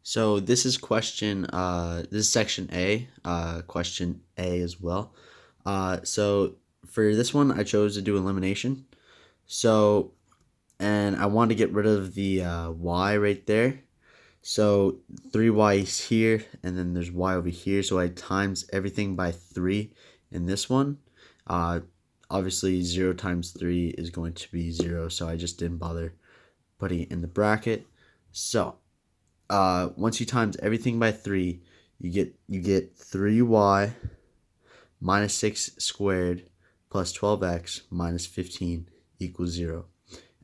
So this is this is section A, question A as well. So for this one, I chose to do elimination. So, and I want to get rid of the y right there. So 3y is here, and then there's y over here. So I times everything by 3 in this one. Obviously, 0 times 3 is going to be 0, so I just didn't bother putting it in the bracket. So once you times everything by 3, you get 3y minus 6 squared plus 12x minus 15 equals 0.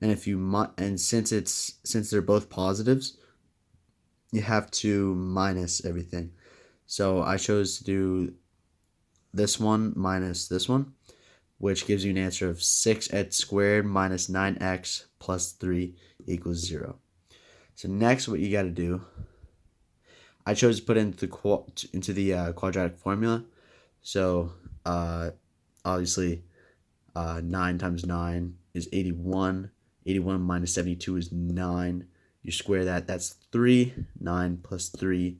And since they're both positives, you have to minus everything. So I chose to do this one minus this one, which gives you an answer of 6x squared minus 9x plus 3 equals 0. So next, what you got to do, I chose to put into the quadratic formula. So obviously, 9 times 9 is 81. 81 minus 72 is 9. You square that, that's 3. 9 plus 3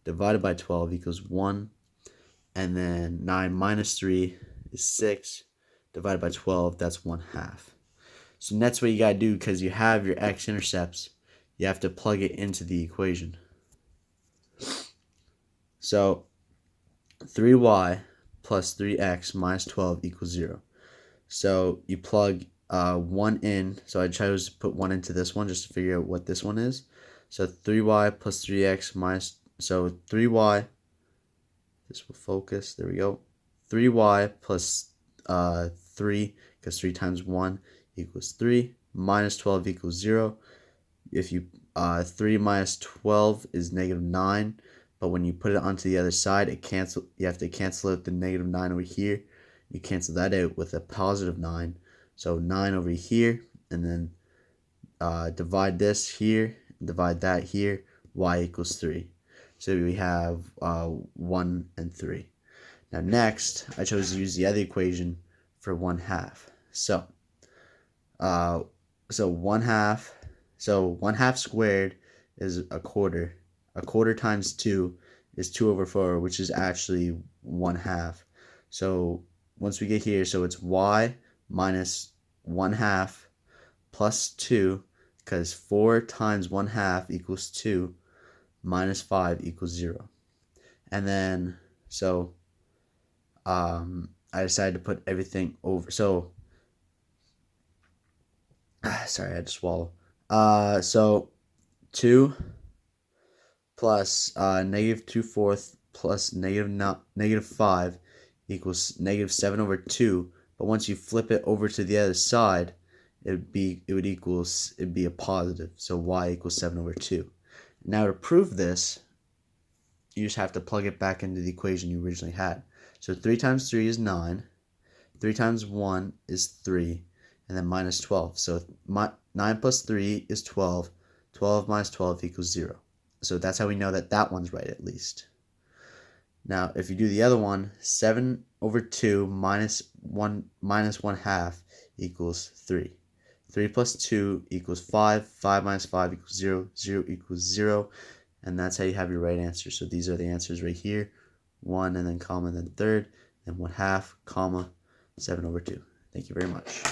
divided by 12 equals 1. And then 9 minus 3 is 6. Divided by 12, that's 1/2. So that's what you got to do, because you have your x-intercepts. You have to plug it into the equation. So 3y plus 3x minus 12 equals 0. So you plug 1 in. So I chose to put 1 into this one just to figure out what this one is. So 3y plus 3x minus, so 3y, this will focus, there we go. 3y plus 3, because 3 times 1 equals 3, minus 12 equals 0. If you 3 minus 12 is negative 9, but when you put it onto the other side, you have to cancel out the negative 9 over here. You cancel that out with a positive 9. So 9 over here, and then divide this here, divide that here, y equals 3. So we have 1 and 3. Now next, I chose to use the other equation for 1/2. So 1/2. So 1/2 squared is a quarter. A quarter times 2 is 2 over 4, which is actually 1/2. So once we get here, so it's y minus 1/2 plus 2, because 4 times 1/2 equals 2, minus 5 equals 0. And then, so I decided to put everything over. So, sorry, I had to swallow. So 2 plus negative 2/4 plus negative 5 equals negative 7 over 2. But once you flip it over to the other side, it'd be a positive. So y equals 7 over 2. Now to prove this, you just have to plug it back into the equation you originally had. So 3 times 3 is 9. 3 times 1 is 3. And then minus 12. So 9 plus 3 is 12. 12 minus 12 equals 0. So that's how we know that that one's right, at least. Now, if you do the other one, 7 over 2 minus 1/2 equals 3. 3 plus 2 equals 5. 5 minus 5 equals 0. 0 equals 0. And that's how you have your right answer. So these are the answers right here. 1 and then comma, then third, and 1/2, comma, 7 over 2. Thank you very much.